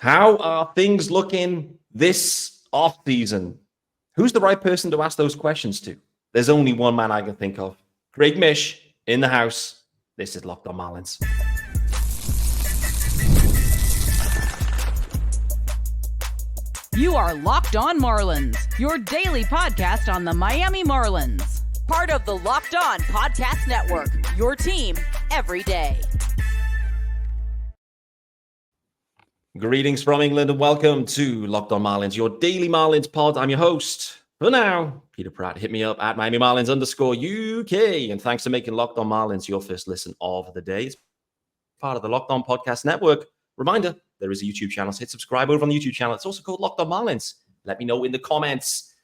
How are things looking this offseason? Who's the right person to ask those questions to? There's only one man I can think of. Craig Mish in the house. This is Locked On Marlins. You are Locked On Marlins, your daily podcast on the Miami Marlins. Part of the Locked On Podcast Network, your team every day. Greetings from England and welcome to Locked On Marlins, your daily Marlins pod. I'm your host for now, Peter Pratt. Hit me up at Miami Marlins _ UK. And thanks for making Locked On Marlins your first listen of the day. It's part of the Locked On Podcast Network. Reminder, there is a YouTube channel. So hit subscribe over on the YouTube channel. It's also called Locked On Marlins. Let me know in the comments.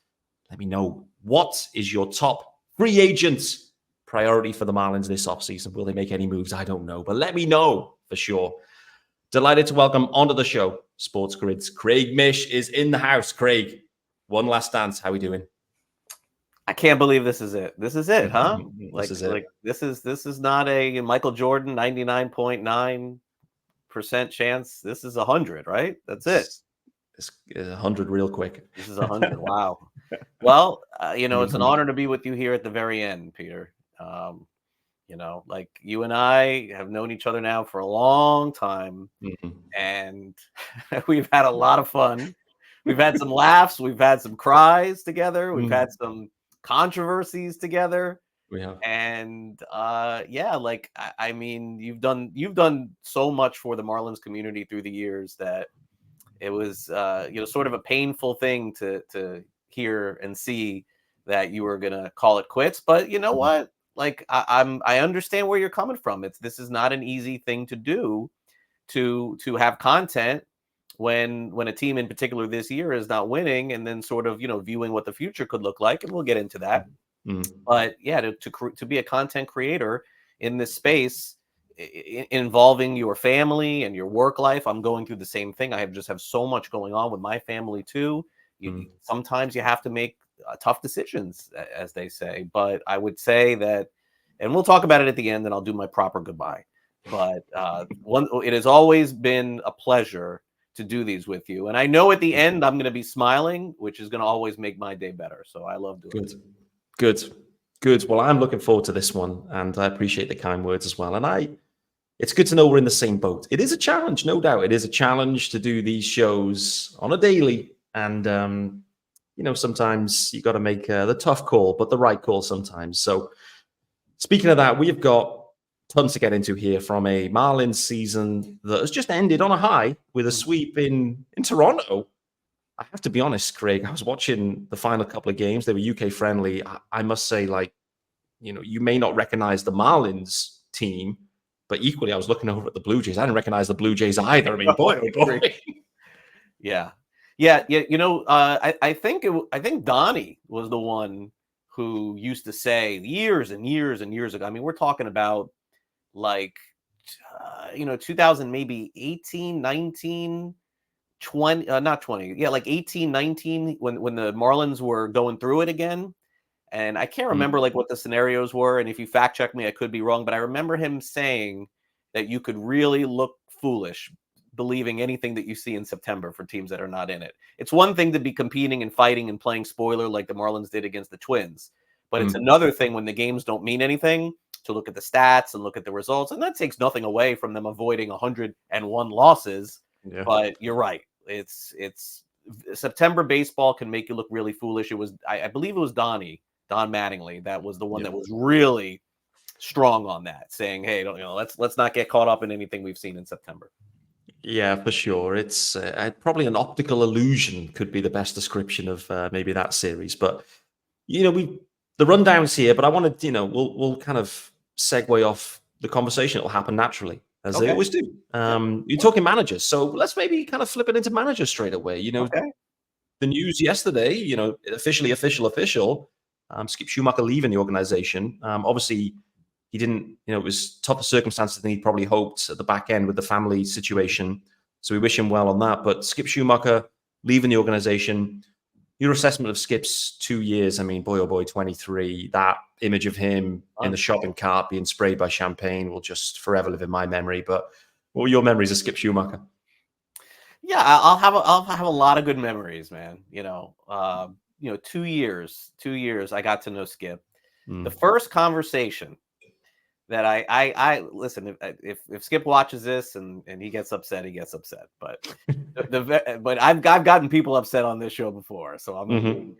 Let me know, what is your top free agent priority for the Marlins this offseason? Will they make any moves? I don't know. But let me know for sure. Delighted to welcome onto the show, Sportsgrid's Craig Mish is in the house. Craig, one last dance. How are we doing? I can't believe this is it. This is it, huh? This This is not a Michael Jordan 99.9% chance. This is 100, right? That's it. It's 100 real quick. This is 100. Wow. Well, it's an honor to be with you here at the very end, Peter. Like you and I have known each other now for a long time, and we've had a lot of fun. We've had some laughs. We've had some cries together. We've had some controversies together. We have. And I mean, you've done so much for the Marlins community through the years that it was sort of a painful thing to hear and see that you were gonna call it quits. But you know what? Like I understand where you're coming from. This is not an easy thing to do, to have content when a team in particular this year is not winning, and then sort of viewing what the future could look like, and we'll get into that. But yeah, to be a content creator in this space involving your family and your work life, I'm going through the same thing. I have so much going on with my family too. Sometimes you have to make tough decisions, as they say. But I would say that, and we'll talk about it at the end, and I'll do my proper goodbye. But it has always been a pleasure to do these with you. And I know at the end I'm going to be smiling, which is going to always make my day better. So I love doing it. Good. Well, I'm looking forward to this one, and I appreciate the kind words as well. And it's good to know we're in the same boat. It is a challenge, no doubt. It is a challenge to do these shows on a daily. And, sometimes you got to make the tough call, but the right call sometimes. So speaking of that, we've got tons to get into here from a Marlins season that has just ended on a high with a sweep in Toronto. I have to be honest, Craig, I was watching the final couple of games. They were UK friendly. I must say, you may not recognize the Marlins team, but equally, I was looking over at the Blue Jays. I didn't recognize the Blue Jays either. I mean, boy, oh boy. Yeah. I think Donnie was the one who used to say years and years and years ago. I mean, we're talking about 2000, maybe 18, 19, 20, not 20. Yeah, like 18, 19, when the Marlins were going through it again. And I can't remember what the scenarios were. And if you fact check me, I could be wrong. But I remember him saying that you could really look foolish believing anything that you see in September for teams that are not in it. It's one thing to be competing and fighting and playing spoiler like the Marlins did against the Twins. But it's another thing when the games don't mean anything to look at the stats and look at the results. And that takes nothing away from them avoiding 101 losses. Yeah. But you're right. It's September baseball can make you look really foolish. It was, I believe it was Don Mattingly. That was the one that was really strong on that, saying, hey, let's not get caught up in anything we've seen in September. Yeah, for sure. It's probably an optical illusion could be the best description of maybe that series. But, the rundown's here, but I wanted, we'll kind of segue off the conversation. It'll happen naturally, as they always do. You're talking managers. So let's maybe kind of flip it into managers straight away. The news yesterday, official. Skip Schumaker leaving the organization. Obviously, he didn't, it was tougher circumstances than he probably hoped at the back end with the family situation. So we wish him well on that. But Skip Schumaker leaving the organization. Your assessment of Skip's 2 years, I mean, boy, oh boy, 23, that image of him in the shopping cart being sprayed by champagne will just forever live in my memory. But what were your memories of Skip Schumaker? Yeah, I'll have a lot of good memories, man. 2 years I got to know Skip. The first conversation that I listen, if Skip watches this and he gets upset, he gets upset. But but I've gotten people upset on this show before, so I'm gonna get here.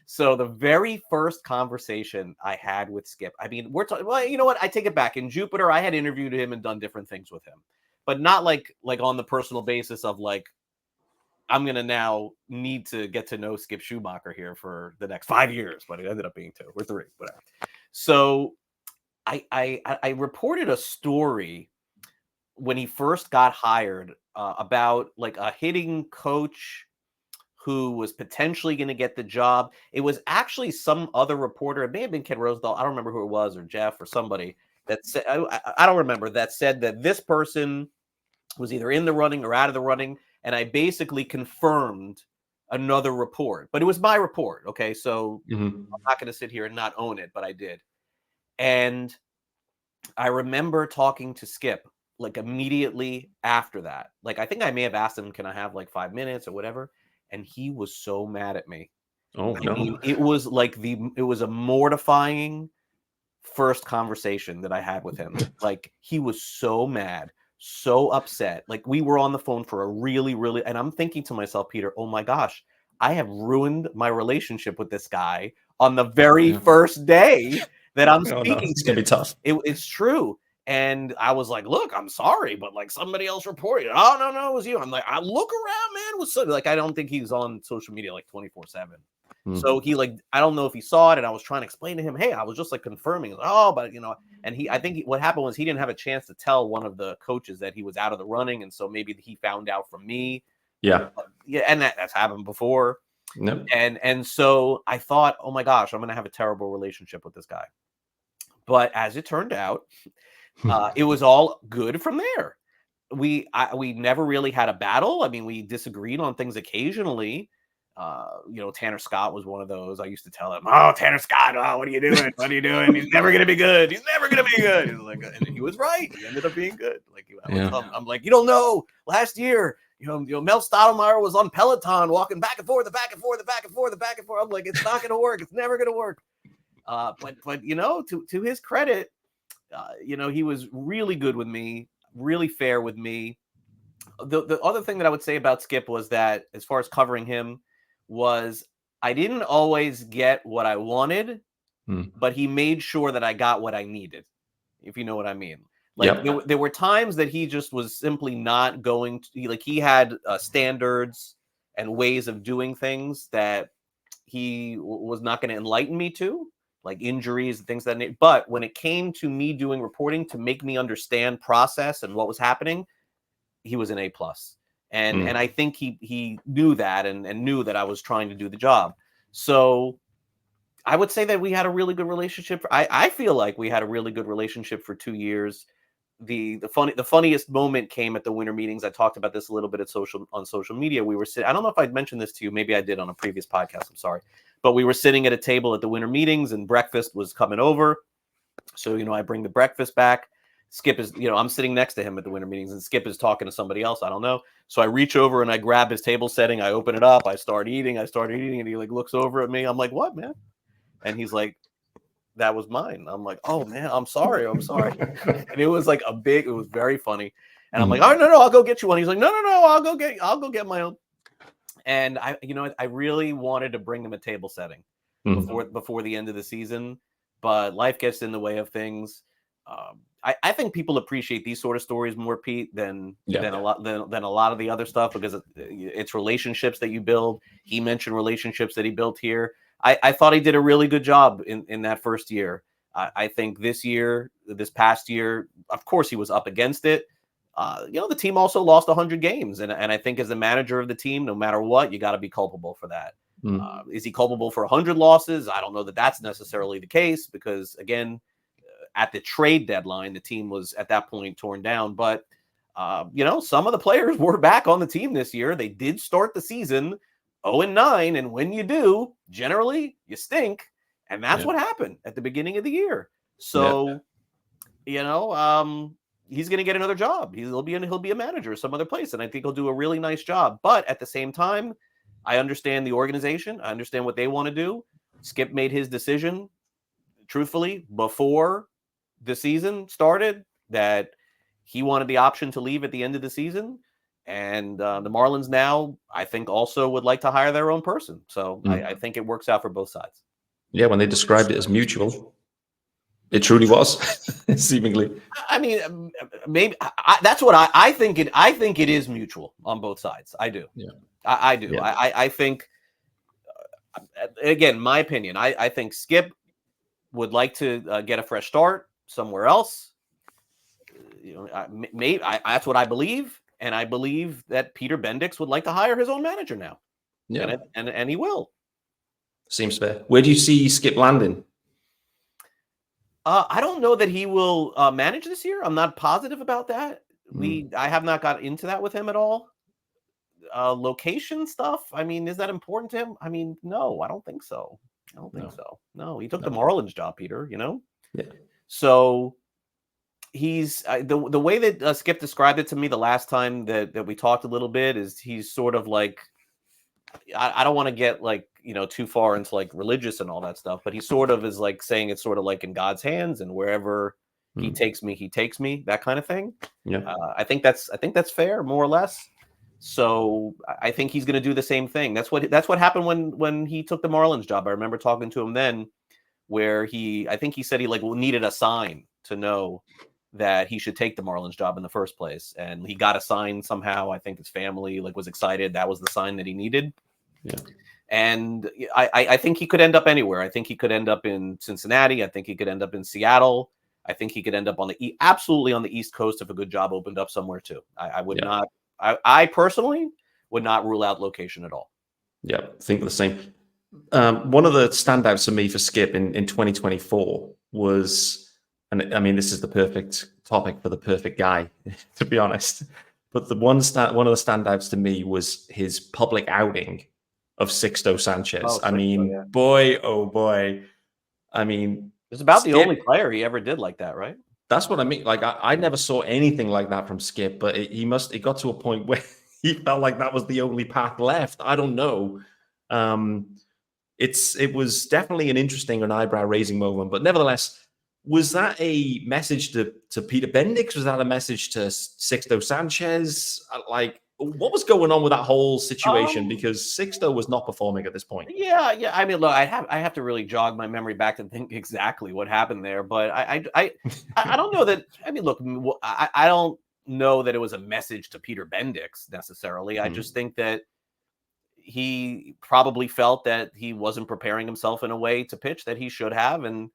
So the very first conversation I had with Skip, I mean, we're talking. Well, you know what? I take it back. In Jupiter, I had interviewed him and done different things with him, but not like on the personal basis of like, I'm gonna now need to get to know Skip Schumaker here for the next 5 years, but it ended up being 2 or 3, whatever. So I reported a story when he first got hired about like a hitting coach who was potentially going to get the job. It was actually some other reporter. It may have been Ken Rosenthal. I don't remember who it was, or Jeff or somebody that said, I don't remember, that said that this person was either in the running or out of the running. And I basically confirmed another report, but it was my report. Okay. So I'm not going to sit here and not own it, but I did. And I remember talking to Skip like immediately after that. Like, I think I may have asked him, can I have like 5 minutes or whatever? And he was so mad at me. Oh, I mean, it was like it was a mortifying first conversation that I had with him. Like, he was so mad, so upset. Like, we were on the phone for a really, really, and I'm thinking to myself, Peter, oh my gosh, I have ruined my relationship with this guy on the very first day that I'm speaking. No. It's gonna be tough. It's true. And I was like, look, I'm sorry, but like somebody else reported. Oh, no, it was you. I'm like, I look around, man. What's up? Like, I don't think he's on social media like 24/7. So he like, I don't know if he saw it. And I was trying to explain to him, hey, I was just like confirming. Oh, but and I think what happened was he didn't have a chance to tell one of the coaches that he was out of the running. And so maybe he found out from me. Yeah. And that's happened before. Nope. And so I thought, oh my gosh, I'm going to have a terrible relationship with this guy. But as it turned out, it was all good from there. We never really had a battle. I mean, we disagreed on things occasionally. Tanner Scott was one of those. I used to tell him, "Oh, Tanner Scott, what are you doing? What are you doing? He's never gonna be good. He's never gonna be good." He was like, and he was right. He ended up being good. Like, I'm like, you don't know. Last year, Mel Stottlemyre was on Peloton walking back and forth, back and forth, back and forth, back and forth. I'm like, it's not gonna work. It's never gonna work. But to his credit, he was really good with me, really fair with me. The other thing that I would say about Skip was that, as far as covering him, was I didn't always get what I wanted, but he made sure that I got what I needed, if you know what I mean. Like, there were times that he just was simply not going to, like, he had standards and ways of doing things that he was not going to enlighten me to, like injuries and things but when it came to me doing reporting to make me understand process and what was happening, he was an A+. And I think he knew that and knew that I was trying to do the job. So I would say that we had a really good relationship. I feel like we had a really good relationship for 2 years. The funniest moment came at the winter meetings. I talked about this a little bit on social media. We were sitting, I don't know if I'd mentioned this to you. Maybe I did on a previous podcast. I'm sorry. But we were sitting at a table at the winter meetings and breakfast was coming over. So, I bring the breakfast back. Skip is, I'm sitting next to him at the winter meetings and Skip is talking to somebody else. I don't know. So I reach over and I grab his table setting. I open it up. I started eating and he like looks over at me. I'm like, what, man? And he's like, that was mine. I'm like, oh man, I'm sorry. And it was like it was very funny. And I'm like, oh no, I'll go get you one. He's like, no, I'll go get my own. And I really wanted to bring them a table setting before the end of the season, but life gets in the way of things. I think people appreciate these sort of stories more, Pete, than a lot of the other stuff, because it's relationships that you build. He mentioned relationships that he built here. I thought he did a really good job in that first year. I think this past year, of course, he was up against it. The team also lost 100 games. And I think as the manager of the team, no matter what, you got to be culpable for that. Is he culpable for 100 losses? I don't know that that's necessarily the case, because, again, at the trade deadline, the team was at that point torn down. But, some of the players were back on the team this year. They did start the season 0-9. And when you do, generally, you stink. And that's what happened at the beginning of the year. So, he's going to get another job. He'll be a manager some other place, and I think he'll do a really nice job. But at the same time, I understand the organization. I understand what they want to do. Skip made his decision, truthfully, before the season started, that he wanted the option to leave at the end of the season. And the Marlins now, I think, also would like to hire their own person. So I think it works out for both sides. Yeah, when they described it as mutual, it truly was, seemingly. I mean, maybe that's what I think. I think it is mutual on both sides. I do. Yeah, I do. Yeah. I think. Again, my opinion. I think Skip would like to get a fresh start somewhere else. Maybe that's what I believe, and I believe that Peter Bendix would like to hire his own manager now. Yeah, and he will. Seems fair. Where do you see Skip landing? I don't know that he will manage this year. I'm not positive about that. I have not got into that with him at all. Location stuff, I mean, is that important to him? I mean, no, I don't think so. No, he took the Marlins job, Peter, Yeah. So he's the way that Skip described it to me the last time that we talked a little bit is he's sort of like, I don't want to get like, too far into like religious and all that stuff, but he sort of is like saying it's sort of like in God's hands, and wherever he takes me, that kind of thing. Yeah. I think that's fair, more or less. So I think he's going to do the same thing. That's what happened when he took the Marlins job. I remember talking to him then, where I think he said he like needed a sign to know that he should take the Marlins job in the first place, and he got a sign somehow. I think his family like was excited. That was the sign that he needed. Yeah. And I think he could end up anywhere. I think he could end up in Cincinnati. I think he could end up in Seattle. I think he could end up absolutely on the East Coast if a good job opened up somewhere too. I would not. I personally would not rule out location at all. Yeah, I think the same. One of the standouts for me for Skip in 2024 was, and I mean, this is the perfect topic for the perfect guy, to be honest. But one of the standouts to me was his public outing of Sixto Sanchez. Boy, oh boy. I mean, it's about Skip, the only player he ever did like that, right? That's what I mean. Like, I never saw anything like that from Skip, but it got to a point where he felt like that was the only path left. I don't know. It was definitely an interesting and eyebrow-raising moment, but nevertheless, was that a message to Peter Bendix? Was that a message to Sixto Sanchez? Like, what was going on with that whole situation? Because Sixto was not performing at this point. Yeah. I mean, look, I have to really jog my memory back to think exactly what happened there. But I don't know that. I mean, look, I don't know that it was a message to Peter Bendix necessarily. I just think that he probably felt that he wasn't preparing himself in a way to pitch that he should have, and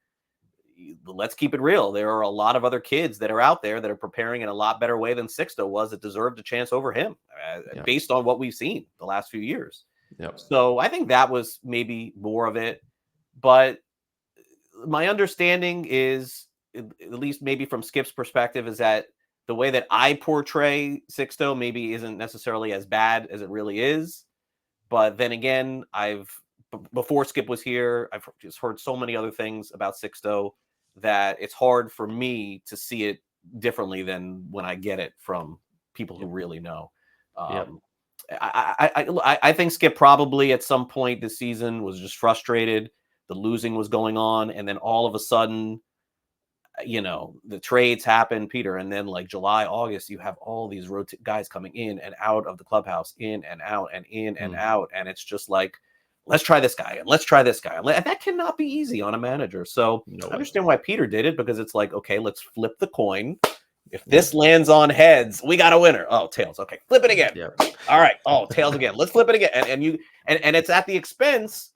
let's keep it real. There are a lot of other kids that are out there that are preparing in a lot better way than Sixto was that deserved a chance over him, based on what we've seen the last few years. Yep. So I think that was maybe more of it. But my understanding is, at least maybe from Skip's perspective, is that the way that I portray Sixto maybe isn't necessarily as bad as it really is. But then again, before Skip was here, I've just heard so many other things about Sixto that it's hard for me to see it differently than when I get it from people who really know. I think Skip probably at some point this season was just frustrated. The losing was going on, and then all of a sudden, the trades happen, Peter, and then like July, August, you have all these guys coming in and out of the clubhouse, in and out and in and out, and it's just like, let's try this guy, and let's try this guy. And that cannot be easy on a manager. So I understand why Peter did it, because it's like, okay, let's flip the coin. If this lands on heads, we got a winner. Oh, tails. Okay, flip it again. Yeah. All right. Oh, tails again. Let's flip it again. And it's at the expense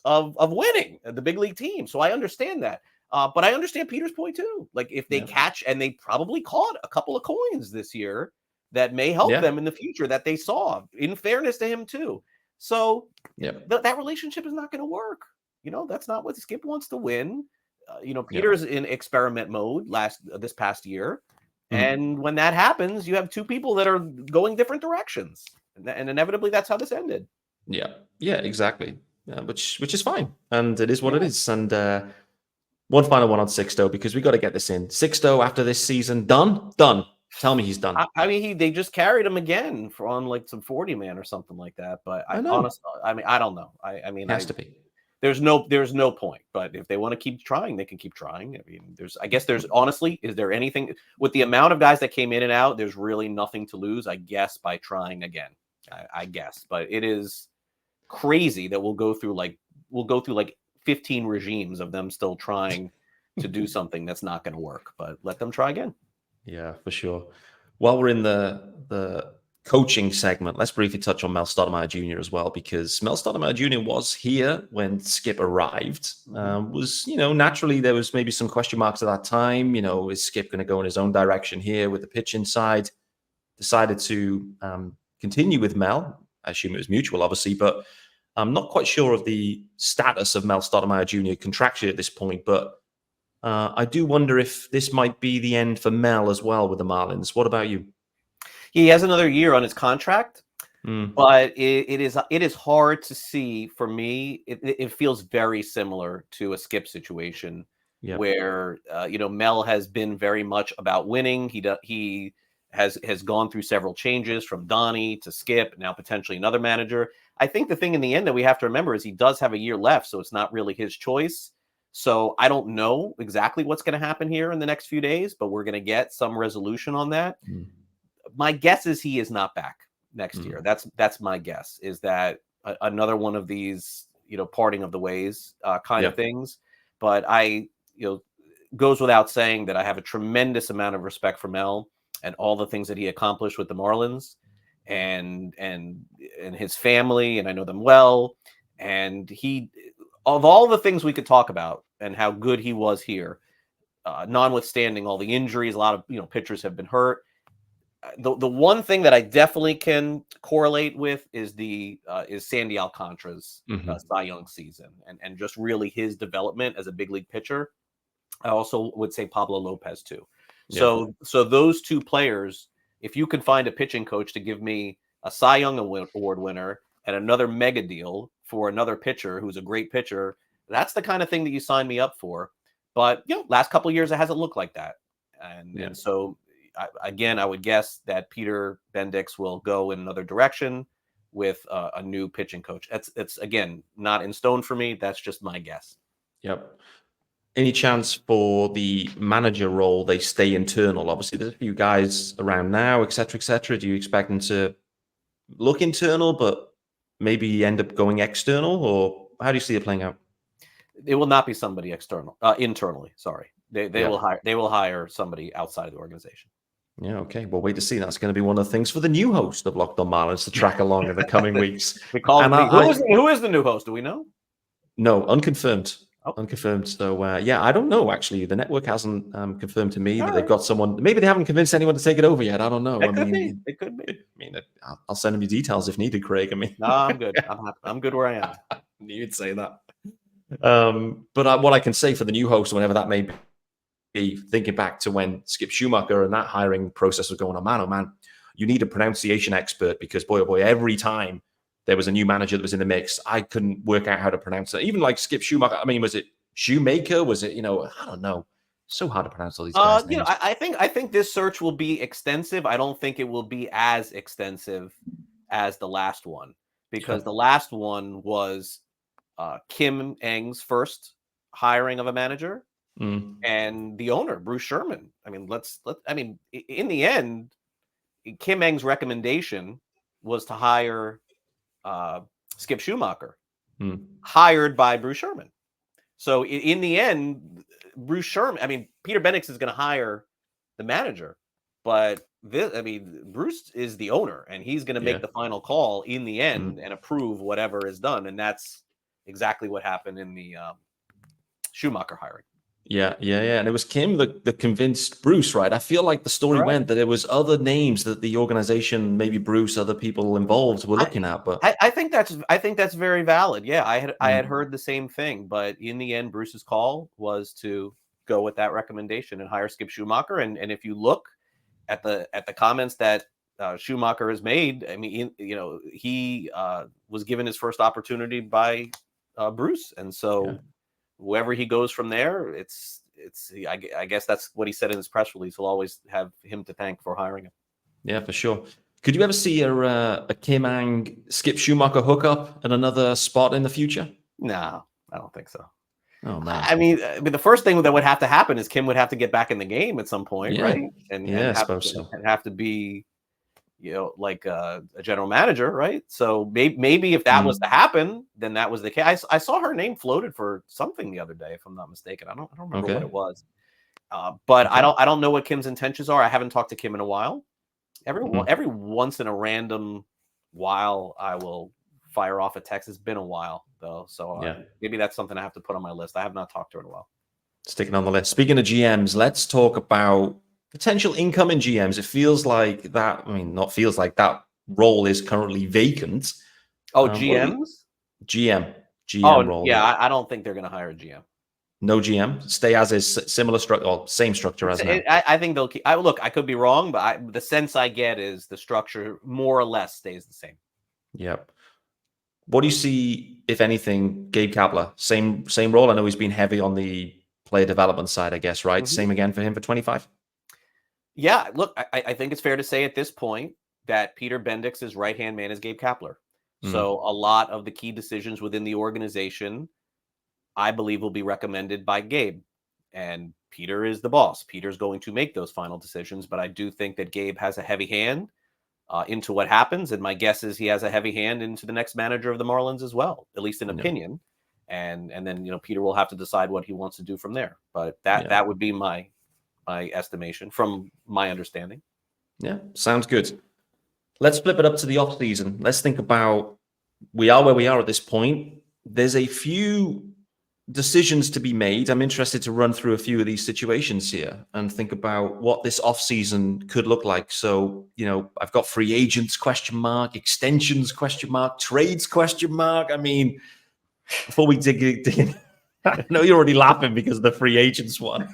of winning the big league team. So I understand that. But I understand Peter's point too. Like, if they catch, and they probably caught a couple of coins this year that may help them in the future, that they saw, in fairness to him too. So that relationship is not going to work. That's not what Skip wants to win. Peter's in experiment mode this past year. And when that happens, you have two people that are going different directions. And inevitably, that's how this ended. Yeah, exactly. Which is fine. And it is what it is. And one final one on Sixto, because we got to get this in. Sixto, after this season, done. Tell me he's done. I mean, they just carried him again on like some 40 man or something like that. But I honestly, I mean, I don't know. I mean, it has to be. There's no point. But if they want to keep trying, they can keep trying. I mean, I guess there's honestly, is there anything with the amount of guys that came in and out? There's really nothing to lose, I guess, by trying again. I guess, but it is crazy that we'll go through like 15 regimes of them still trying to do something that's not going to work. But let them try again. Yeah, for sure. While we're in the coaching segment, let's briefly touch on Mel Stottlemyre Jr. as well, because Mel Stottlemyre Jr. was here when Skip arrived. Naturally there was maybe some question marks at that time. Is Skip going to go in his own direction here with the pitching side? Decided to continue with Mel. I assume it was mutual, obviously, but I'm not quite sure of the status of Mel Stottlemyre Jr. contractually at this point, but I do wonder if this might be the end for Mel as well with the Marlins. What about you? He has another year on his contract, but it is hard to see for me. It feels very similar to a Skip situation where Mel has been very much about winning. He has gone through several changes from Donnie to Skip, now potentially another manager. I think the thing in the end that we have to remember is he does have a year left, so it's not really his choice. So I don't know exactly what's going to happen here in the next few days, but we're going to get some resolution on that. My guess is he is not back next year. That's my guess, is that another one of these, parting of the ways kind of things. But goes without saying that I have a tremendous amount of respect for Mel and all the things that he accomplished with the Marlins and his family, and I know them well. And of all the things we could talk about and how good he was here, notwithstanding all the injuries, a lot of pitchers have been hurt. The one thing that I definitely can correlate with is Sandy Alcantara's Cy Young season and just really his development as a big league pitcher. I also would say Pablo Lopez too. Yeah. So those two players, if you could find a pitching coach to give me a Cy Young Award winner and another mega deal for another pitcher who's a great pitcher, that's the kind of thing that you sign me up for. But last couple of years it hasn't looked like that, and so. I would guess that Peter Bendix will go in another direction with a new pitching coach. It's again not in stone for me. That's just my guess. Yep. Any chance for the manager role they stay internal? Obviously, there's a few guys around now, et cetera, et cetera. Do you expect them to look internal, but maybe end up going external, or how do you see it playing out? It will not be somebody internally. Sorry, they will hire somebody outside of the organization. Yeah, okay. We'll wait to see. That's going to be one of the things for the new host of Locked On Marlins to track along in the coming weeks. Who is the new host? Do we know? No, unconfirmed. Oh. Unconfirmed. So, I don't know, actually. The network hasn't confirmed to me that they've got someone. Maybe they haven't convinced anyone to take it over yet. I don't know. It could be. I mean, I'll send them your details if needed, Craig. I mean, no, I'm good. I'm good where I am. You'd say that. But what I can say for the new host, whenever that may be, thinking back to when Skip Schumaker and that hiring process was going on, man, oh man, you need a pronunciation expert, because boy, oh boy, every time there was a new manager that was in the mix, I couldn't work out how to pronounce it. Even like Skip Schumaker, I mean, was it Schumaker? Was it, I don't know. So hard to pronounce all these guys' names. I think this search will be extensive. I don't think it will be as extensive as the last one, because the last one was Kim Ng's first hiring of a manager. And the owner, Bruce Sherman. I mean, in the end, Kim Ng's recommendation was to hire Skip Schumaker, hired by Bruce Sherman. So in the end, Bruce Sherman, Peter Bendix is going to hire the manager, but Bruce is the owner, and he's going to make the final call in the end and approve whatever is done. And that's exactly what happened in the Schumaker hiring. Yeah. And it was Kim that convinced Bruce, right? I feel like the story went that there was other names that the organization, maybe Bruce, other people involved were looking at. But I think that's very valid. Yeah, I had heard the same thing, but in the end, Bruce's call was to go with that recommendation and hire Skip Schumaker. And if you look at the comments that Schumaker has made, he was given his first opportunity by Bruce, and so. Yeah. whoever he goes from there, I guess that's what he said in his press release. We'll always have him to thank for hiring him. Yeah, for sure. Could you ever see a Kim Ang Skip Schumaker hookup at another spot in the future? No, I don't think so. Oh man. I mean, the first thing that would have to happen is Kim would have to get back in the game at some point, Yeah. right? And I suppose so. have to be, like a general manager, right? So maybe if that was to happen, then that was the case. I saw her name floated for something the other day, if I'm not mistaken. I don't remember what it was. But I don't know what Kim's intentions are. I haven't talked to Kim in a while. Every once in a random while, I will fire off a text. It's been a while though, so maybe that's something I have to put on my list. I have not talked to her in a while. Sticking on the list. Speaking of GMs, let's talk about potential incoming GMs. It feels like that. I mean, not feels like that role is currently vacant. Oh, GMs? GM role. Yeah, I don't think they're going to hire a GM. No GM. Stay as is, similar structure or same structure as now. I think they'll keep. Look, I could be wrong, but the sense I get is the structure more or less stays the same. Yep. What do you see, if anything, Gabe Kapler? Same role. I know he's been heavy on the player development side, I guess, right? Same again for him for 25? Yeah, look, I think it's fair to say at this point that Peter Bendix's right-hand man is Gabe Kapler. So a lot of the key decisions within the organization, I believe, will be recommended by Gabe. And Peter is the boss. Peter's going to make those final decisions. But I do think that Gabe has a heavy hand into what happens. And my guess is he has a heavy hand into the next manager of the Marlins as well, at least in opinion. And then, Peter will have to decide what he wants to do from there. But that would be my estimation from my understanding. Yeah, sounds good. Let's flip it up to the off season. Let's think about, we are where we are at this point. There's a few decisions to be made. I'm interested to run through a few of these situations here and think about what this off season could look like. So, I've got free agents, ? Extensions, ? Trades, ? I mean, before we dig in, I know you're already laughing because of the free agents one.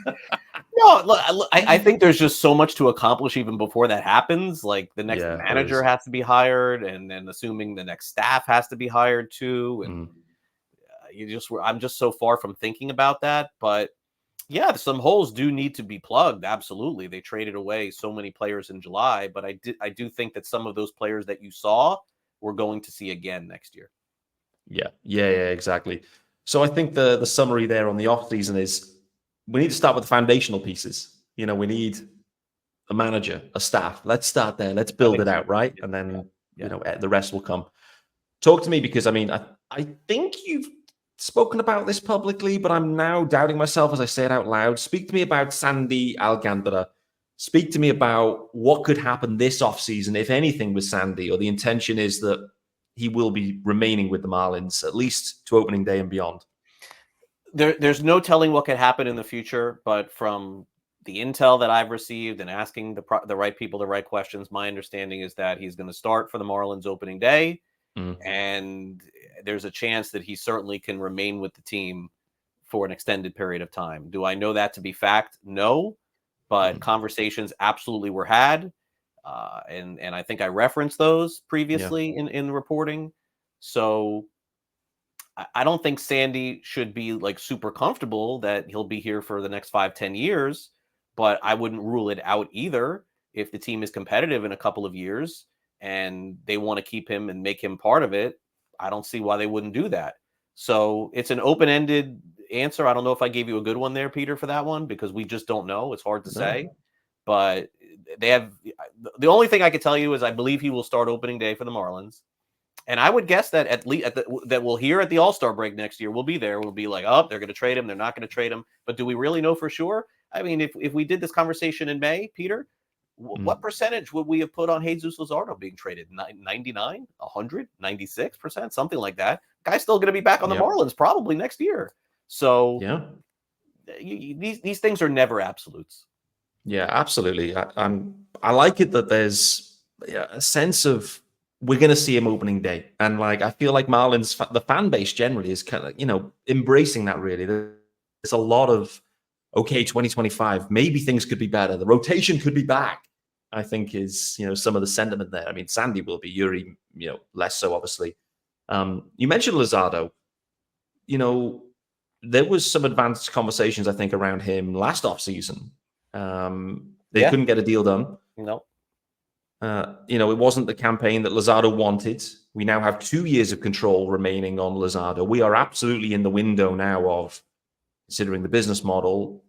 No, look, I think there's just so much to accomplish even before that happens. Like the next manager has to be hired, and then assuming the next staff has to be hired too. And I'm just so far from thinking about that. But yeah, some holes do need to be plugged. Absolutely. They traded away so many players in July, but I do think that some of those players that you saw, we're going to see again next year. Yeah, exactly. So I think the summary there on the off season is we need to start with the foundational pieces. We need a manager, a staff. Let's start there. Let's build it out, right? And then, the rest will come. Talk to me, because, I think you've spoken about this publicly, but I'm now doubting myself as I say it out loud. Speak to me about Sandy Alcantara. Speak to me about what could happen this offseason, if anything, with Sandy, or the intention is that he will be remaining with the Marlins, at least to opening day and beyond. There's no telling what could happen in the future, but from the intel that I've received and asking the right people the right questions, my understanding is that he's going to start for the Marlins opening day, and there's a chance that he certainly can remain with the team for an extended period of time. Do I know that to be fact? No, but conversations absolutely were had, and I think I referenced those previously in reporting. So I don't think Sandy should be like super comfortable that he'll be here for the next 5-10 years, but I wouldn't rule it out either. If the team is competitive in a couple of years and they want to keep him and make him part of it, I don't see why they wouldn't do that. So it's an open-ended answer. I don't know if I gave you a good one there, Peter, for that one, because we just don't know. It's hard to say, but the only thing I could tell you is I believe he will start opening day for the Marlins. And I would guess that at least that we'll hear at the All-Star break next year, we'll be there. We'll be like, oh, they're going to trade him. They're not going to trade him. But do we really know for sure? I mean, if we did this conversation in May, Peter, what percentage would we have put on Jesus Luzardo being traded? 99, 100, 96%, something like that. Guy's still going to be back on the Marlins probably next year. So these things are never absolutes. Yeah, absolutely. I like it that there's a sense of, we're going to see him opening day. And I feel like Marlins, the fan base generally is kind of, embracing that really. There's a lot of, 2025, maybe things could be better. The rotation could be back, I think is, some of the sentiment there. I mean, Sandy will be, Yuri, less so obviously. You mentioned Luzardo. there was some advanced conversations, I think, around him last offseason. They couldn't get a deal done. No. It wasn't the campaign that Luzardo wanted. We now have 2 years of control remaining on Luzardo. We are absolutely in the window now of, considering the business model,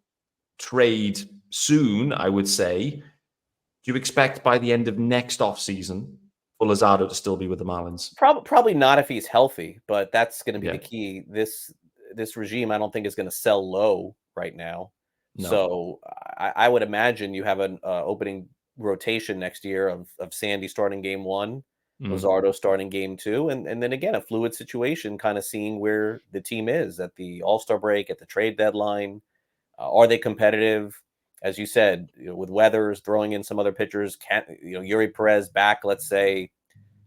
trade soon, I would say. Do you expect by the end of next offseason for Luzardo to still be with the Marlins? Probably not if he's healthy, but that's going to be Yeah. the key. This regime, I don't think, is going to sell low right now. No. So I would imagine you have an opening rotation next year of Sandy starting game 1, Luzardo starting game 2, and then again a fluid situation, kind of seeing where the team is at the All-Star break, at the trade deadline. Are they competitive? As you said, with Weathers throwing in some other pitchers, Yuri Perez back, let's say,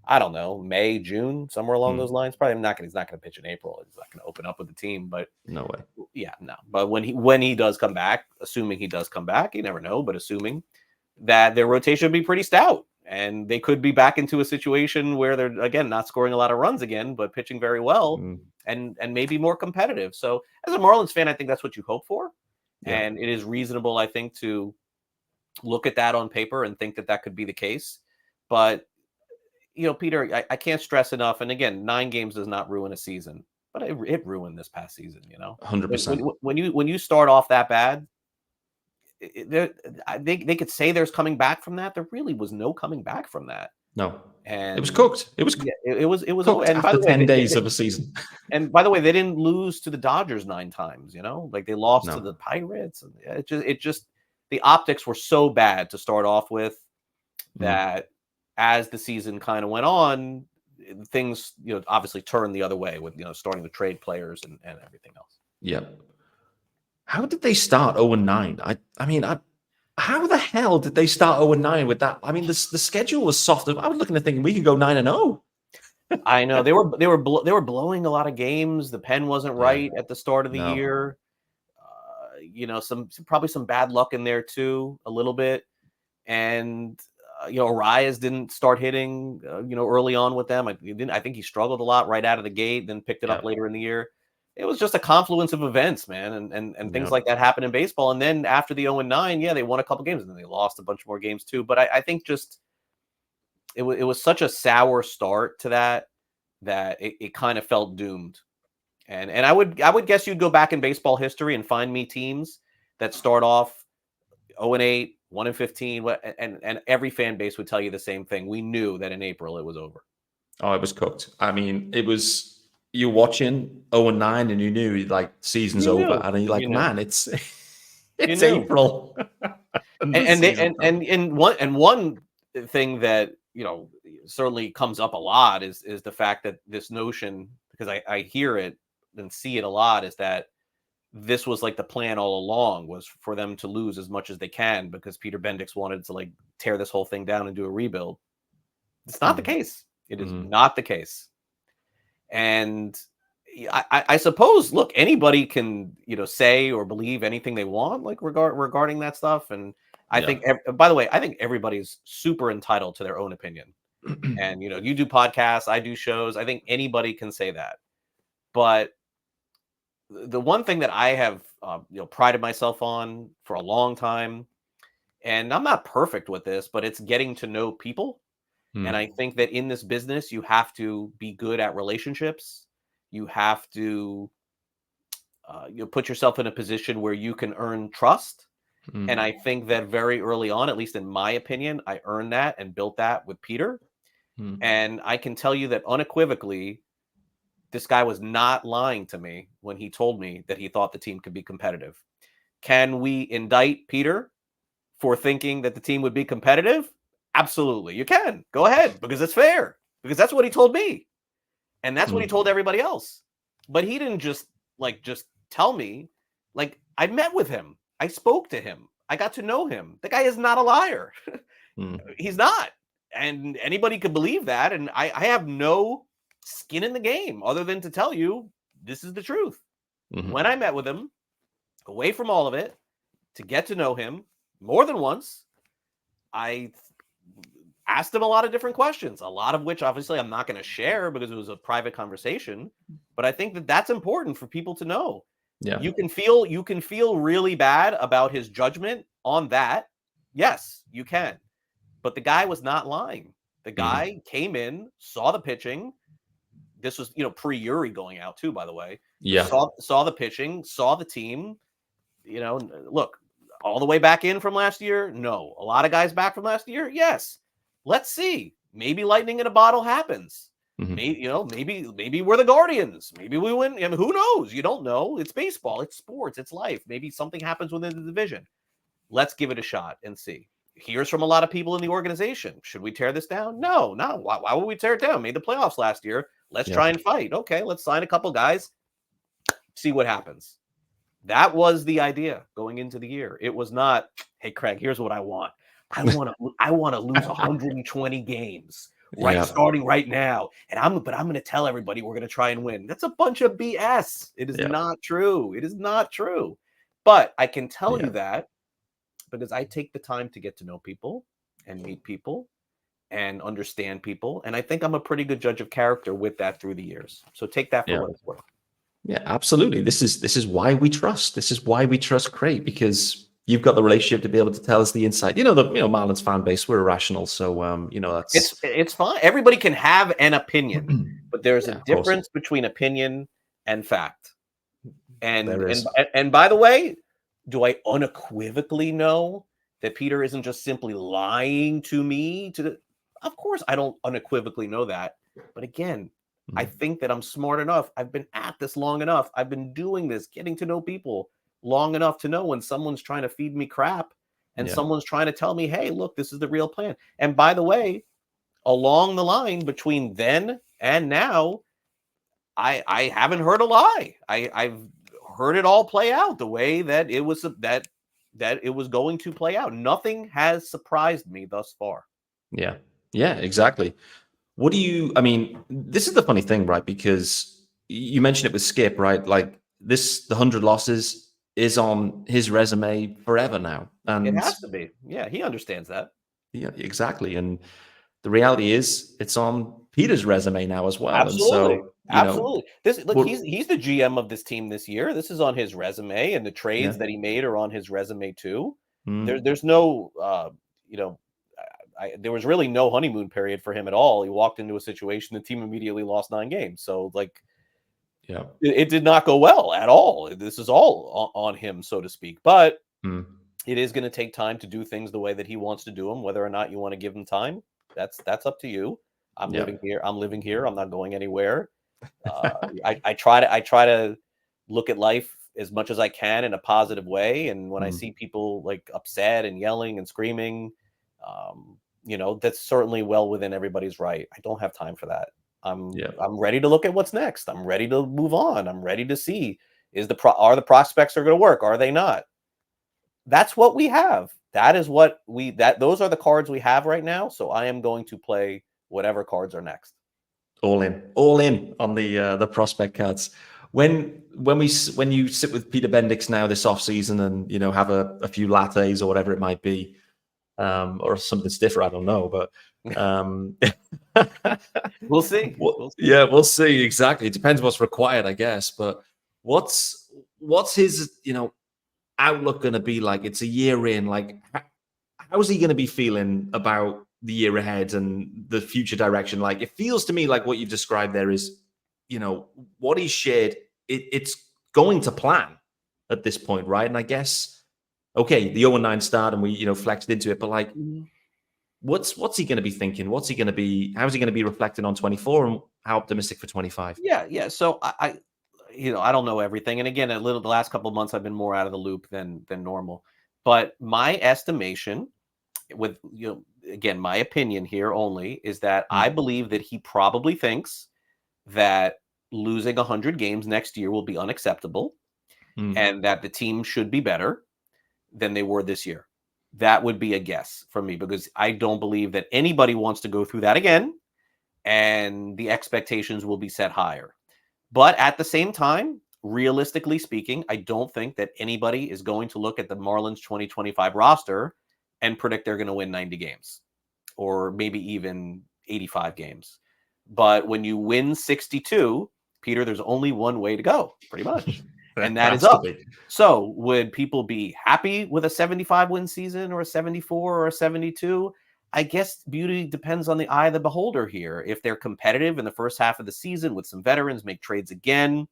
I don't know, May, June, somewhere along those lines. Probably he's not going to pitch in April. He's not going to open up with the team, but no way. Yeah, no. But when he does come back, assuming he does come back, you never know, but assuming that their rotation would be pretty stout and they could be back into a situation where they're, again, not scoring a lot of runs again, but pitching very well and maybe more competitive. So as a Marlins fan, I think that's what you hope for. Yeah. And it is reasonable, I think, to look at that on paper and think that that could be the case. But, Peter, I can't stress enough. And again, 9 games does not ruin a season, but it ruined this past season, 100%. When you start off that bad, they could say there's coming back from that. There really was no coming back from that. No, and it was cooked. It was cooked and after 10 days of a season. And by the way, they didn't lose to the Dodgers 9 times. Like they lost to the Pirates. And it just the optics were so bad to start off with that as the season kind of went on, things obviously turned the other way with starting to trade players and everything else. Yeah. How did they start 0-9? I mean, how the hell did they start 0-9 with that? I mean, the schedule was soft. I was looking at thinking we could go 9-0. I know they were blowing a lot of games. The pen wasn't right at the start of the year. Probably some bad luck in there too, a little bit. And Arias didn't start hitting early on with them. I think he struggled a lot right out of the gate, then picked it up later in the year. It was just a confluence of events, man, and things like that happen in baseball. And then after the 0-9, they won a couple games, and then they lost a bunch more games too. But I think just it was such a sour start to that it kind of felt doomed. And I would guess you'd go back in baseball history and find me teams that start off 0-8, 1-15, and every fan base would tell you the same thing. We knew that in April it was over. Oh, it was cooked. I mean, it was. You're watching 0-9 and you knew like season's over, and you're like, man, it's April. and one thing that certainly comes up a lot is the fact that this notion, because I hear it and see it a lot, is that this was like the plan all along, was for them to lose as much as they can because Peter Bendix wanted to like tear this whole thing down and do a rebuild. It's not the case. It is not the case. And I suppose, look, anybody can, say or believe anything they want, like regarding that stuff. And I think, by the way, I think everybody's super entitled to their own opinion. And, you do podcasts, I do shows. I think anybody can say that. But the one thing that I have, prided myself on for a long time, and I'm not perfect with this, but it's getting to know people. And I think that in this business, you have to be good at relationships. You have to put yourself in a position where you can earn trust. And I think that very early on, at least in my opinion, I earned that and built that with Peter. And I can tell you that unequivocally, this guy was not lying to me when he told me that he thought the team could be competitive. Can we indict Peter for thinking that the team would be competitive? Absolutely. You can. Go ahead, because it's fair. Because that's what he told me. And that's what he told everybody else. But he didn't just tell me. Like, I met with him. I spoke to him. I got to know him. The guy is not a liar. He's not. And anybody could believe that. And I have no skin in the game other than to tell you this is the truth. When I met with him, away from all of it, to get to know him more than once, I asked him a lot of different questions, a lot of which obviously I'm not going to share because it was a private conversation. But I think that that's important for people to know. Yeah. You can feel really bad about his judgment on that. Yes, you can. But the guy was not lying. The guy came in, saw the pitching. This was, pre-Yuri going out too, by the way. Yeah. Saw the pitching, saw the team. Look, all the way back in from last year? No. A lot of guys back from last year? Yes. Let's see. Maybe lightning in a bottle happens. Maybe we're the Guardians. Maybe we win. I mean, who knows? You don't know. It's baseball. It's sports. It's life. Maybe something happens within the division. Let's give it a shot and see. Here's from a lot of people in the organization. Should we tear this down? No. Why would we tear it down? Made the playoffs last year. Let's try and fight. Okay, let's sign a couple guys. See what happens. That was the idea going into the year. It was not, hey, Craig, here's what I want. I want to lose 120 games starting right now. But I'm going to tell everybody we're going to try and win. That's a bunch of BS. It is not true. It is not true. But I can tell you that because I take the time to get to know people and meet people and understand people. And I think I'm a pretty good judge of character with that through the years. So take that for what it's worth. Yeah, absolutely. This is why we trust. This is why we trust Craig, because you've got the relationship to be able to tell us the insight. The Marlins fan base, we're irrational, so that's it's fine. Everybody can have an opinion, but there's a difference between opinion and fact. And by the way, do I unequivocally know that Peter isn't just simply lying to me? Of course, I don't unequivocally know that. But again, I think that I'm smart enough. I've been at this long enough. I've been doing this, getting to know people long enough to know when someone's trying to feed me crap and someone's trying to tell me, hey, look, this is the real plan. And by the way, along the line between then and now, I haven't heard a lie. I've heard it all play out the way that it was that it was going to play out. Nothing has surprised me thus far. Yeah, exactly. This is the funny thing, right? Because you mentioned it with Skip, right? Like the 100 losses is on his resume forever now. And it has to be. Yeah, he understands that. Yeah, exactly. And the reality is it's on Peter's resume now as well. Absolutely. And so, absolutely. He's the GM of this team this year. This is on his resume, and the trades that he made are on his resume too. There's no, there was really no honeymoon period for him at all. He walked into a situation, the team immediately lost 9 games. So it did not go well at all. This is all on him, so to speak. But it is going to take time to do things the way that he wants to do them. Whether or not you want to give him time, that's up to you. I'm living here. I'm not going anywhere. I try to look at life as much as I can in a positive way. And when I see people like upset and yelling and screaming, that's certainly well within everybody's right. I don't have time for that. I'm ready to look at what's next. I'm ready to move on. I'm ready to see are the prospects are going to work? Are they not? That's what we have. That is what those are the cards we have right now. So I am going to play whatever cards are next. All in on the prospect cards. When you sit with Peter Bendix now this offseason and have a few lattes or whatever it might be, or something stiffer, I don't know, but we'll see. Yeah, we'll see. Exactly. It depends what's required, I guess. But what's his outlook going to be like? It's a year in. Like, how's he going to be feeling about the year ahead and the future direction? Like, it feels to me like what you've described there is, what he's shared. It's going to plan at this point, right? And I guess, okay, the 0-9 start, and we flexed into it, but like, what's he going to be thinking? How's he going to be reflecting on 24, and how optimistic for 25? Yeah. So I don't know everything, and again, the last couple of months I've been more out of the loop than normal. But my estimation, with again, my opinion here only, is that I believe that he probably thinks that losing 100 games next year will be unacceptable, and that the team should be better than they were this year. That would be a guess from me, because I don't believe that anybody wants to go through that again, and the expectations will be set higher. But at the same time, realistically speaking, I don't think that anybody is going to look at the Marlins 2025 roster and predict they're going to win 90 games or maybe even 85 games. But when you win 62, Peter, there's only one way to go, pretty much. and There that is has to up. be. So would people be happy with a 75 win season or a 74 or a 72? I guess beauty depends on the eye of the beholder here. If they're competitive in the first half of the season with some veterans, make trades again,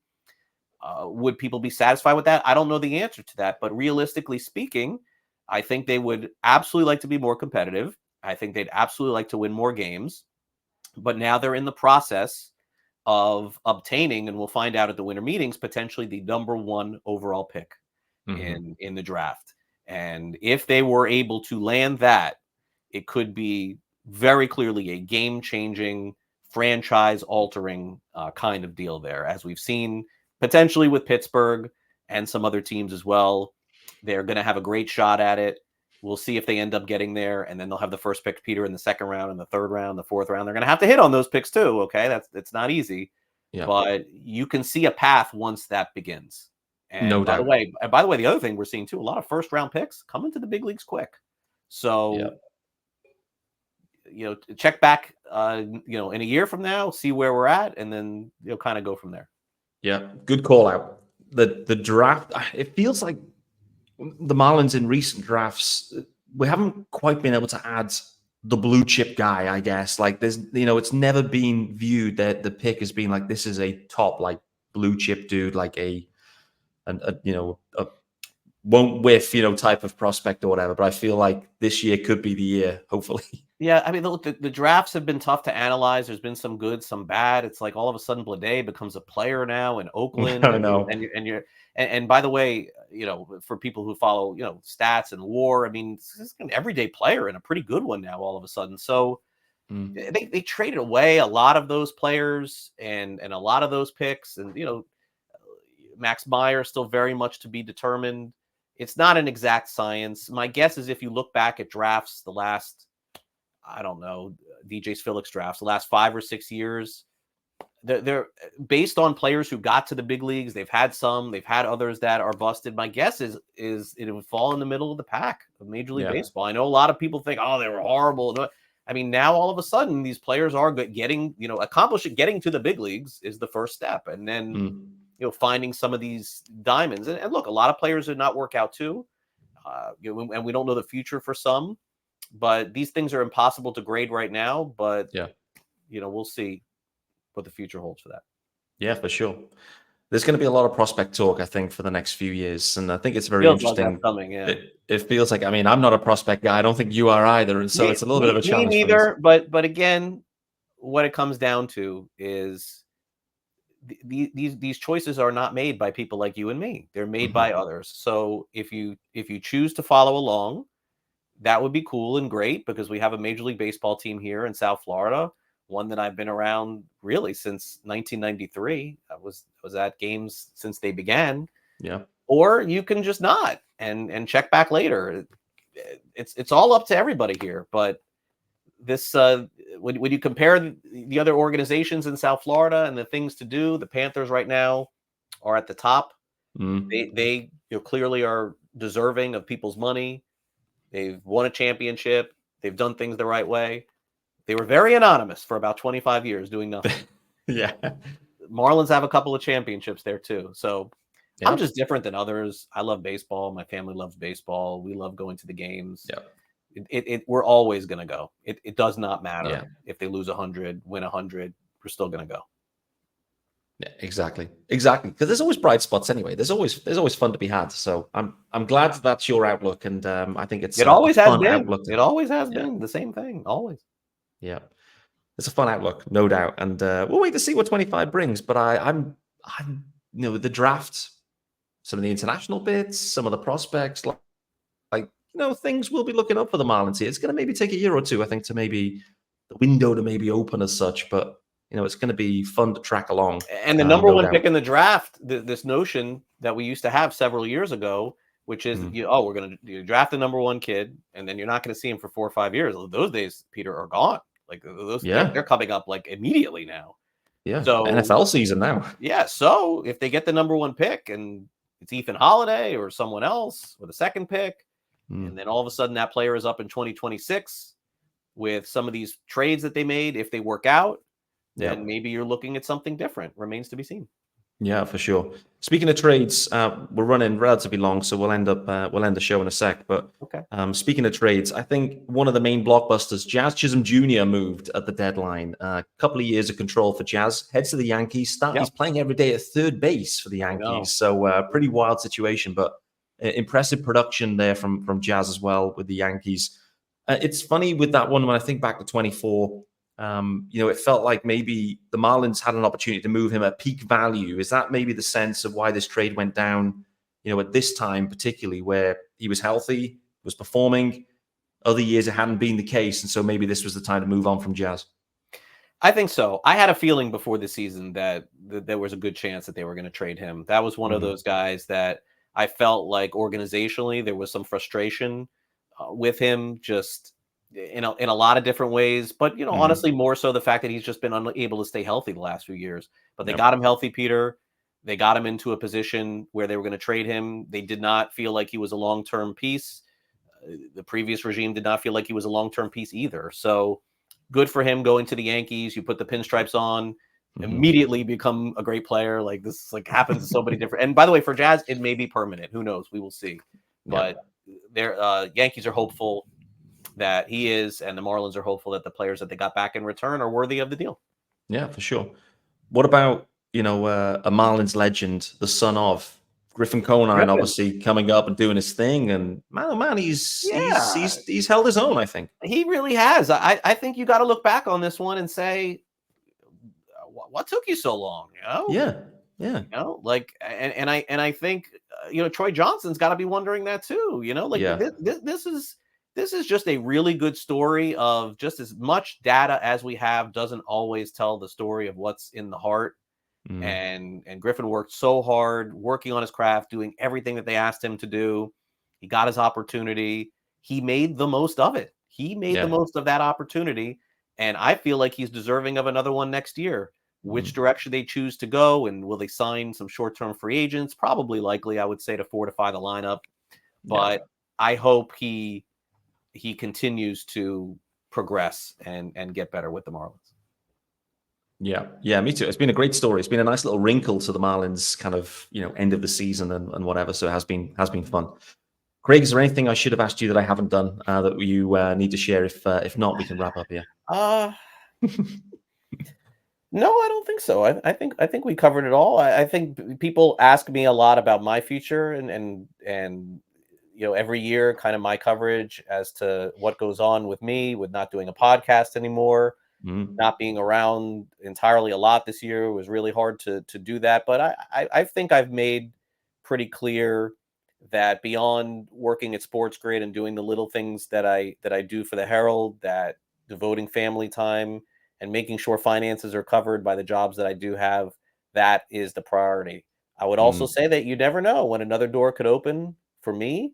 would people be satisfied with that? I don't know the answer to that, but realistically speaking, I think they would absolutely like to be more competitive. I think they'd absolutely like to win more games, but now they're in the process of obtaining, and we'll find out at the winter meetings, potentially the number 1 overall pick in the draft. And if they were able to land that, it could be very clearly a game-changing, franchise-altering kind of deal there, as we've seen potentially with Pittsburgh and some other teams as well. They're going to have a great shot at it. We'll see if they end up getting there, and then they'll have the first pick, Peter, in the second round, and the third round, the fourth round. They're going to have to hit on those picks too. Okay, it's not easy, but you can see a path once that begins. And No by doubt. the way, the other thing we're seeing too, a lot of first round picks coming to the big leagues quick. So, check back, in a year from now, see where we're at, and then kind of go from there. Yeah, good call out. The draft, it feels like the Marlins in recent drafts, we haven't quite been able to add the blue chip guy, I guess. Like there's, it's never been viewed that the pick has been like, this is a top, like blue chip dude, like a won't whiff, type of prospect or whatever. But I feel like this year could be the year, hopefully. Yeah, I mean, look, the drafts have been tough to analyze. There's been some good, some bad. It's like all of a sudden Blade becomes a player now in Oakland. I know. And by the way, for people who follow, stats and WAR, I mean, it's an everyday player and a pretty good one now all of a sudden. So they traded away a lot of those players and a lot of those picks. And, Max Meyer still very much to be determined. It's not an exact science. My guess is if you look back at drafts the last, I don't know, DJ Svilik's drafts, the last 5 or 6 years, they're based on players who got to the big leagues. They've had some, they've had others that are busted. My guess is it would fall in the middle of the pack of Major League Baseball. I know a lot of people think, oh, they were horrible. I mean, now all of a sudden these players are getting, getting to the big leagues is the first step. And then, finding some of these diamonds. And look, a lot of players did not work out too. And we don't know the future for some. But these things are impossible to grade right now. But, we'll see what the future holds for that. Yeah, for sure. There's going to be a lot of prospect talk, I think, for the next few years. And I think it's very feels interesting. Like that's coming, yeah. It feels like, I'm not a prospect guy. I don't think you are either. And so it's a little bit of a challenge. Me neither. But again, what it comes down to is these choices are not made by people like you and me. They're made by others. So if you choose to follow along, that would be cool and great because we have a Major League Baseball team here in South Florida, one that I've been around really since 1993. I was at games since they began. Yeah. Or you can just not and check back later. It's all up to everybody here. But this when you compare the other organizations in South Florida and the things to do, the Panthers right now are at the top. They clearly are deserving of people's money. They've won a championship. They've done things the right way. They were very anonymous for about 25 years doing nothing. Yeah. Marlins have a couple of championships there too. So I'm just different than others. I love baseball. My family loves baseball. We love going to the games. Yeah. We're always going to go. It does not matter if they lose 100, win 100. We're still going to go. Yeah, exactly. Because there's always bright spots anyway. There's always fun to be had. So I'm glad that's your outlook, and I think it's it always has fun been. Outlook. It always has been the same thing. Always. Yeah, it's a fun outlook, no doubt, and we'll wait to see what 25 brings. But I'm the draft, some of the international bits, some of the prospects, like things we'll be looking up for the Marlins here. It's going to maybe take a year or two, I think, to maybe the window to maybe open as such, but. It's going to be fun to track along. And the number one pick in the draft, this notion that we used to have several years ago, which is, we're going to draft the number one kid, and then you're not going to see him for 4 or 5 years. Those days, Peter, are gone. Like those, they're coming up like immediately now. Yeah. So NFL season now. Yeah. So if they get the number one pick and it's Ethan Holiday or someone else with a second pick, and then all of a sudden that player is up in 2026 with some of these trades that they made, if they work out. Then maybe you're looking at something different. Remains to be seen. Yeah, for sure. Speaking of trades, we're running relatively long, so we'll end the show in a sec. But Okay. speaking of trades, I think one of the main blockbusters, Jazz Chisholm Jr. moved at the deadline. A couple of years of control for Jazz. Heads to the Yankees. He's playing every day at third base for the Yankees. So pretty wild situation, but impressive production there from Jazz as well with the Yankees. It's funny with that one when I think back to 24. It felt like maybe the Marlins had an opportunity to move him at peak value. Is that maybe the sense of why this trade went down, at this time, particularly where he was healthy, was performing? Other years it hadn't been the case. And so maybe this was the time to move on from Jazz. I think so. I had a feeling before the season that there was a good chance that they were going to trade him. That was one of those guys that I felt like organizationally there was some frustration with him, just in a lot of different ways. But honestly, more so the fact that he's just been unable to stay healthy the last few years. But they got him healthy, Peter. They got him into a position where they were going to trade him. They did not feel like he was a long-term piece. The previous regime did not feel like he was a long-term piece either. So good for him going to the Yankees. You put the pinstripes on, immediately become a great player. Like this happens to so many different. And by the way, for Jazz, it may be permanent. Who knows? We will see. But their Yankees are hopeful that he is, and the Marlins are hopeful that the players that they got back in return are worthy of the deal. Yeah, for sure. What about a Marlins legend, the son of Griffin Conine, obviously coming up and doing his thing, and man, he's held his own. I think he really has. I think you got to look back on this one and say, what took you so long? Yeah. And I think Troy Johnson's got to be wondering that too. This is just a really good story of just as much data as we have doesn't always tell the story of what's in the heart. And Griffin worked so hard, working on his craft, doing everything that they asked him to do. He got his opportunity. He made the most of it. He made the most of that opportunity. And I feel like he's deserving of another one next year. Which direction they choose to go, and will they sign some short-term free agents? Probably likely, I would say, to fortify the lineup. But I hope he continues to progress and get better with the Marlins. Yeah, me too. It's been a great story. It's been a nice little wrinkle to the Marlins kind of, end of the season and whatever. So it has been fun. Craig, is there anything I should have asked you that I haven't done that you need to share? If not, we can wrap up here. No, I don't think so. I think we covered it all. I think people ask me a lot about my future and every year kind of my coverage as to what goes on with me with not doing a podcast anymore. Not being around entirely a lot this year. It was really hard to do that. But I think I've made pretty clear that beyond working at Sportsgrid and doing the little things that I do for the Herald, that devoting family time and making sure finances are covered by the jobs that I do have, that is the priority. I would also say that you never know when another door could open for me.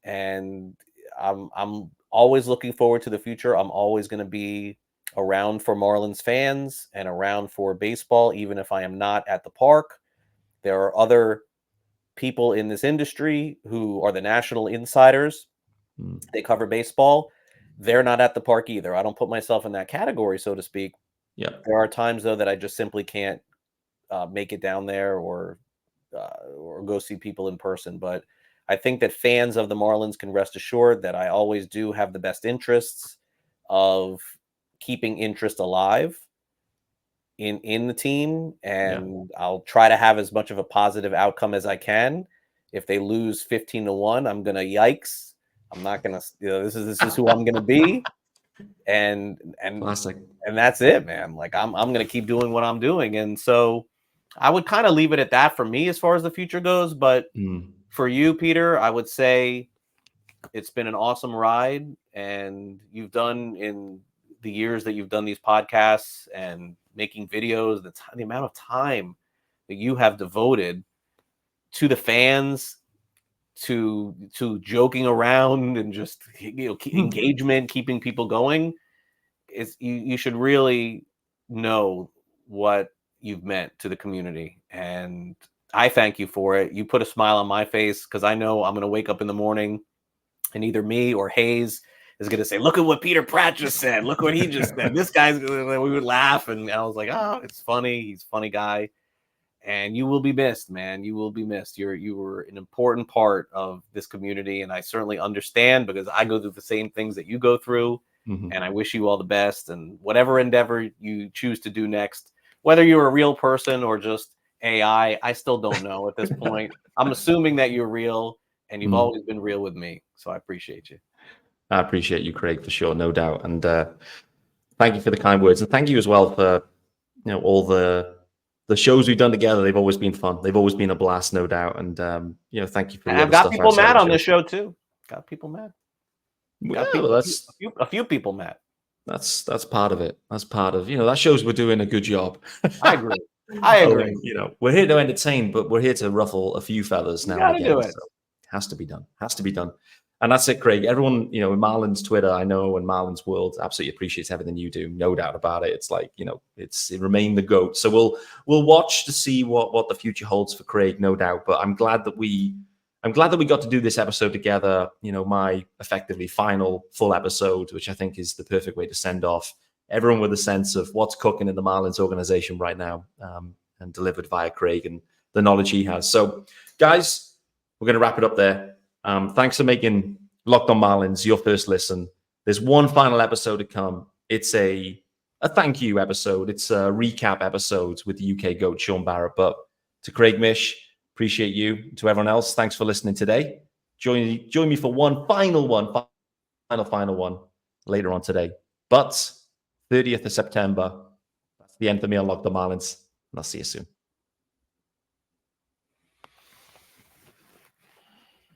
And I'm always looking forward to the future. I'm always going to be around for Marlins fans and around for baseball, even if I am not at the park. There are other people in this industry who are the national insiders. They cover baseball. They're not at the park either. I don't put myself in that category, so to speak. There are times, though, that I just simply can't make it down there or go see people in person. But I think that fans of the Marlins can rest assured that I always do have the best interests of keeping interest alive in the team, and I'll try to have as much of a positive outcome as I can. If they lose 15-1, I'm gonna yikes. I'm not gonna. This is who I'm gonna be, and Classic. And that's it, man. Like I'm gonna keep doing what I'm doing, and so I would kind of leave it at that for me as far as the future goes. But for you, Peter, I would say it's been an awesome ride, and you've done in the years that you've done these podcasts and making videos, the amount of time that you have devoted to the fans, to joking around and just engagement, keeping people going, is you should really know what you've meant to the community. And I thank you for it. You put a smile on my face because I know I'm going to wake up in the morning and either me or Hayes is going to say, look at what Peter Pratt just said. Look what he just said. This guy's, we would laugh. And I was like, oh, it's funny. He's a funny guy. And you will be missed, man. You will be missed. You were an important part of this community, and I certainly understand because I go through the same things that you go through. And I wish you all the best. And whatever endeavor you choose to do next, whether you're a real person or just AI, I still don't know at this point. I'm assuming that you're real, and you've always been real with me. So I appreciate you. I appreciate you, Craig, for sure, no doubt. And thank you for the kind words, and thank you as well for all the shows we've done together. They've always been fun. They've always been a blast, no doubt. And thank you for the I've other got stuff people outside mad the on this show too. Got people mad. Well, A few people mad. That's part of it. That's part of that shows we're doing a good job. I agree. I agree. We're here to entertain, but we're here to ruffle a few feathers now and again. So it has to be done. Has to be done. And that's it, Craig. Everyone, in Marlins Twitter, I know, and Marlins World absolutely appreciates everything you do. No doubt about it. It's like, it remain the GOAT. So we'll watch to see what the future holds for Craig, no doubt. But I'm glad that we got to do this episode together. My effectively final full episode, which I think is the perfect way to send off everyone with a sense of what's cooking in the Marlins organization right now, and delivered via Craig and the knowledge he has. So, guys, we're going to wrap it up there. Thanks for making Locked On Marlins your first listen. There's one final episode to come. It's a thank you episode. It's a recap episode with the UK GOAT, Sean Barrett. But to Craig Mish, appreciate you. To everyone else, thanks for listening today. Join me for one final one later on today. But 30th of September, that's the end for me on Locked On Marlins. And I'll see you soon.